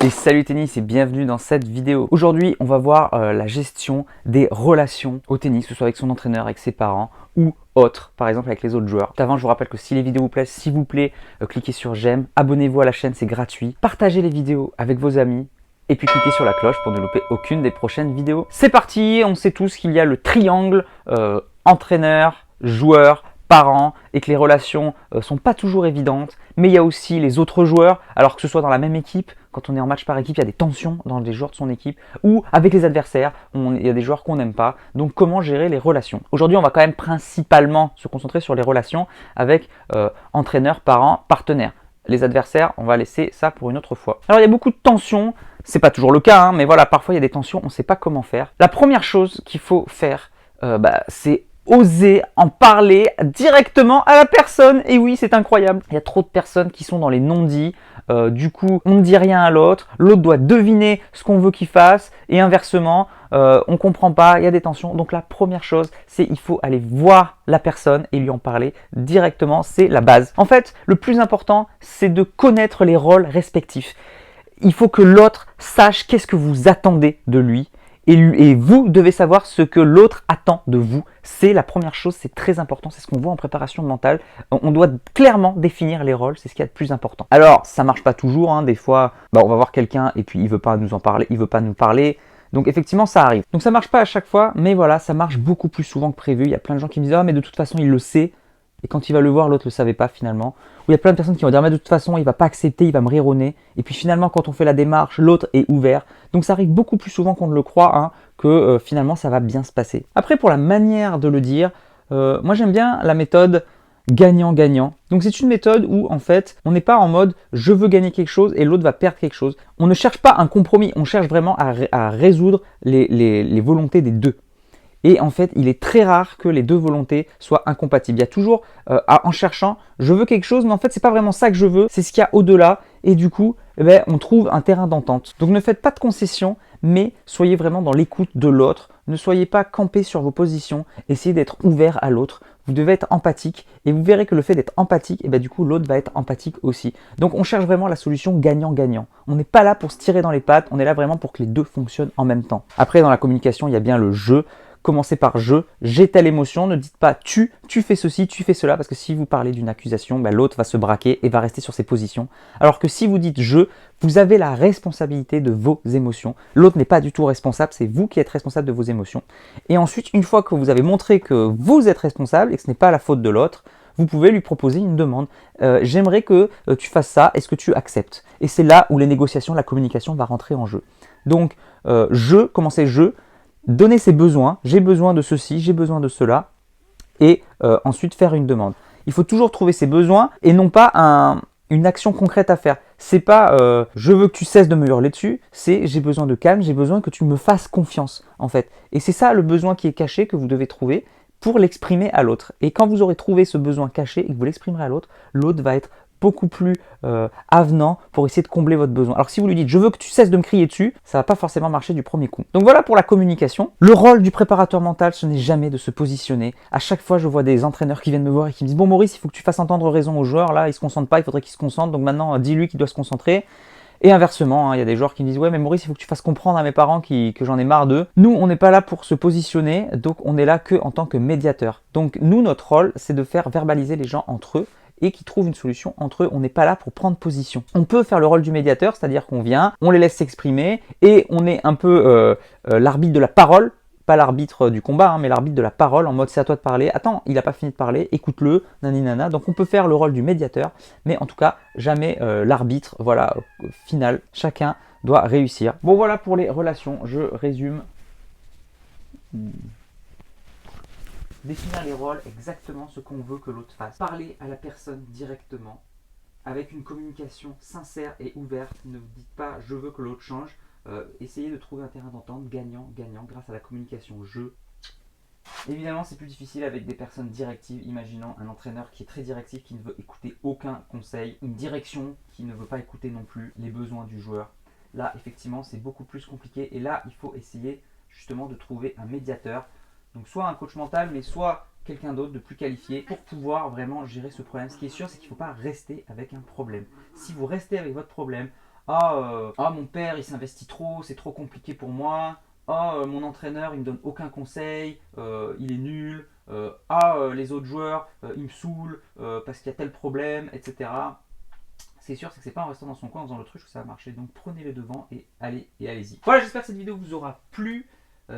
Et salut tennis et bienvenue dans cette vidéo. Aujourd'hui, on va voir la gestion des relations au tennis, que ce soit avec son entraîneur, avec ses parents ou autre, par exemple avec les autres joueurs. Avant, je vous rappelle que si les vidéos vous plaisent, s'il vous plaît, cliquez sur j'aime, abonnez-vous à la chaîne, c'est gratuit. Partagez les vidéos avec vos amis et puis cliquez sur la cloche pour ne louper aucune des prochaines vidéos. C'est parti, on sait tous qu'il y a le triangle entraîneur, joueur, parents et que les relations sont pas toujours évidentes, mais il y a aussi les autres joueurs, alors que ce soit dans la même équipe, quand on est en match par équipe, il y a des tensions dans les joueurs de son équipe, ou avec les adversaires, il y a des joueurs qu'on n'aime pas, donc comment gérer les relations. Aujourd'hui, on va quand même principalement se concentrer sur les relations avec entraîneur, parents, partenaires. Les adversaires, on va laisser ça pour une autre fois. Alors il y a beaucoup de tensions, c'est pas toujours le cas, hein, mais voilà, parfois il y a des tensions, on ne sait pas comment faire. La première chose qu'il faut faire, c'est oser en parler directement à la personne. Et oui, c'est incroyable. Il y a trop de personnes qui sont dans les non-dits. Du coup, on ne dit rien à l'autre. L'autre doit deviner ce qu'on veut qu'il fasse. Et inversement, on ne comprend pas. Il y a des tensions. Donc la première chose, c'est il faut aller voir la personne et lui en parler directement. C'est la base. En fait, le plus important, c'est de connaître les rôles respectifs. Il faut que l'autre sache qu'est-ce que vous attendez de lui. Et vous devez savoir ce que l'autre attend de vous. C'est la première chose, c'est très important, c'est ce qu'on voit en préparation mentale. On doit clairement définir les rôles, c'est ce qu'il y a de plus important. Alors, ça marche pas toujours, hein. Des fois, on va voir quelqu'un et puis il veut pas nous en parler, il veut pas nous parler. Donc effectivement, ça arrive. Donc ça marche pas à chaque fois, mais voilà, ça marche beaucoup plus souvent que prévu. Il y a plein de gens qui me disent « Ah, mais de toute façon, il le sait ». Et quand il va le voir, l'autre ne le savait pas finalement. Ou il y a plein de personnes qui vont dire mais de toute façon, il ne va pas accepter, il va me rire au nez. Et puis finalement, quand on fait la démarche, l'autre est ouvert. Donc ça arrive beaucoup plus souvent qu'on ne le croit, hein, que finalement ça va bien se passer. Après, pour la manière de le dire, moi j'aime bien la méthode gagnant-gagnant. Donc c'est une méthode où en fait, on n'est pas en mode je veux gagner quelque chose et l'autre va perdre quelque chose. On ne cherche pas un compromis, on cherche vraiment à résoudre les volontés des deux. Et en fait, il est très rare que les deux volontés soient incompatibles. Il y a toujours, en cherchant, je veux quelque chose, mais en fait, c'est pas vraiment ça que je veux, c'est ce qu'il y a au-delà. Et du coup, on trouve un terrain d'entente. Donc ne faites pas de concessions, mais soyez vraiment dans l'écoute de l'autre. Ne soyez pas campé sur vos positions. Essayez d'être ouvert à l'autre. Vous devez être empathique et vous verrez que le fait d'être empathique, du coup, l'autre va être empathique aussi. Donc on cherche vraiment la solution gagnant-gagnant. On n'est pas là pour se tirer dans les pattes, on est là vraiment pour que les deux fonctionnent en même temps. Après, dans la communication, il y a bien le jeu. Commencez par je, j'ai telle émotion, ne dites pas tu fais ceci, tu fais cela, parce que si vous parlez d'une accusation, l'autre va se braquer et va rester sur ses positions. Alors que si vous dites je, vous avez la responsabilité de vos émotions. L'autre n'est pas du tout responsable, c'est vous qui êtes responsable de vos émotions. Et ensuite, une fois que vous avez montré que vous êtes responsable et que ce n'est pas la faute de l'autre, vous pouvez lui proposer une demande. J'aimerais que tu fasses ça, est-ce que tu acceptes? Et c'est là où les négociations, la communication va rentrer en jeu. Donc, commencez je, donner ses besoins, j'ai besoin de ceci, j'ai besoin de cela, et ensuite faire une demande. Il faut toujours trouver ses besoins et non pas une action concrète à faire. C'est pas je veux que tu cesses de me hurler dessus, c'est j'ai besoin de calme, j'ai besoin que tu me fasses confiance en fait. Et c'est ça le besoin qui est caché que vous devez trouver pour l'exprimer à l'autre. Et quand vous aurez trouvé ce besoin caché et que vous l'exprimerez à l'autre, l'autre va être beaucoup plus avenant pour essayer de combler votre besoin. Alors si vous lui dites je veux que tu cesses de me crier dessus, ça va pas forcément marcher du premier coup. Donc voilà pour la communication. Le rôle du préparateur mental, ce n'est jamais de se positionner. À chaque fois, je vois des entraîneurs qui viennent me voir et qui me disent bon Maurice, il faut que tu fasses entendre raison aux joueurs, là, ils se concentrent pas, il faudrait qu'ils se concentrent, donc maintenant dis-lui qu'il doit se concentrer. Et inversement, il y a des joueurs qui me disent ouais mais Maurice, il faut que tu fasses comprendre à mes parents que j'en ai marre d'eux. Nous, on n'est pas là pour se positionner, donc on est là que en tant que médiateur. Donc nous, notre rôle, c'est de faire verbaliser les gens entre eux et qui trouvent une solution entre eux. On n'est pas là pour prendre position. On peut faire le rôle du médiateur, c'est-à-dire qu'on vient, on les laisse s'exprimer et on est un peu l'arbitre de la parole, pas l'arbitre du combat, mais l'arbitre de la parole, en mode c'est à toi de parler, attends, il n'a pas fini de parler, écoute-le, naninana. Donc on peut faire le rôle du médiateur, mais en tout cas, jamais l'arbitre, voilà, final. Chacun doit réussir. Bon voilà pour les relations, je résume. Définir les rôles, exactement ce qu'on veut que l'autre fasse. Parler à la personne directement, avec une communication sincère et ouverte. Ne vous dites pas je veux que l'autre change. Essayez de trouver un terrain d'entente gagnant-gagnant grâce à la communication je. Évidemment, c'est plus difficile avec des personnes directives. Imaginons un entraîneur qui est très directif, qui ne veut écouter aucun conseil, une direction qui ne veut pas écouter non plus les besoins du joueur. Là, effectivement, c'est beaucoup plus compliqué. Et là, il faut essayer justement de trouver un médiateur. Donc soit un coach mental, mais soit quelqu'un d'autre de plus qualifié pour pouvoir vraiment gérer ce problème. Ce qui est sûr, c'est qu'il ne faut pas rester avec un problème. Si vous restez avec votre problème mon père il s'investit trop, c'est trop compliqué pour moi. Mon entraîneur il me donne aucun conseil, il est nul. Les autres joueurs ils me saoulent parce qu'il y a tel problème, etc. C'est sûr, c'est que c'est pas en restant dans son coin en faisant le truc que ça va marcher. Donc prenez le devant et allez-y. Voilà, j'espère que cette vidéo vous aura plu.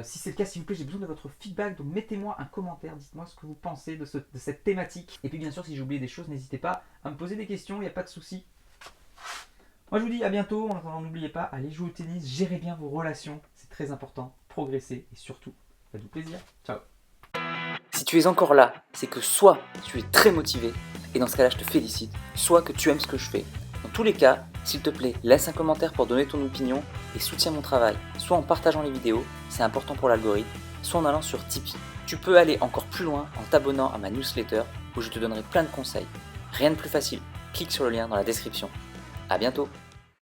Si c'est le cas, s'il vous plaît, j'ai besoin de votre feedback. Donc mettez-moi un commentaire, dites-moi ce que vous pensez de cette thématique. Et puis bien sûr, si j'ai oublié des choses, n'hésitez pas à me poser des questions, il n'y a pas de souci. Moi je vous dis à bientôt. En attendant, n'oubliez pas, allez jouer au tennis, gérez bien vos relations, c'est très important, progressez et surtout, faites-vous plaisir. Ciao. Si tu es encore là, c'est que soit tu es très motivé, et dans ce cas-là je te félicite, soit que tu aimes ce que je fais. Dans tous les cas, s'il te plaît, laisse un commentaire pour donner ton opinion et soutiens mon travail, soit en partageant les vidéos, c'est important pour l'algorithme, soit en allant sur Tipeee. Tu peux aller encore plus loin en t'abonnant à ma newsletter où je te donnerai plein de conseils. Rien de plus facile, clique sur le lien dans la description. A bientôt.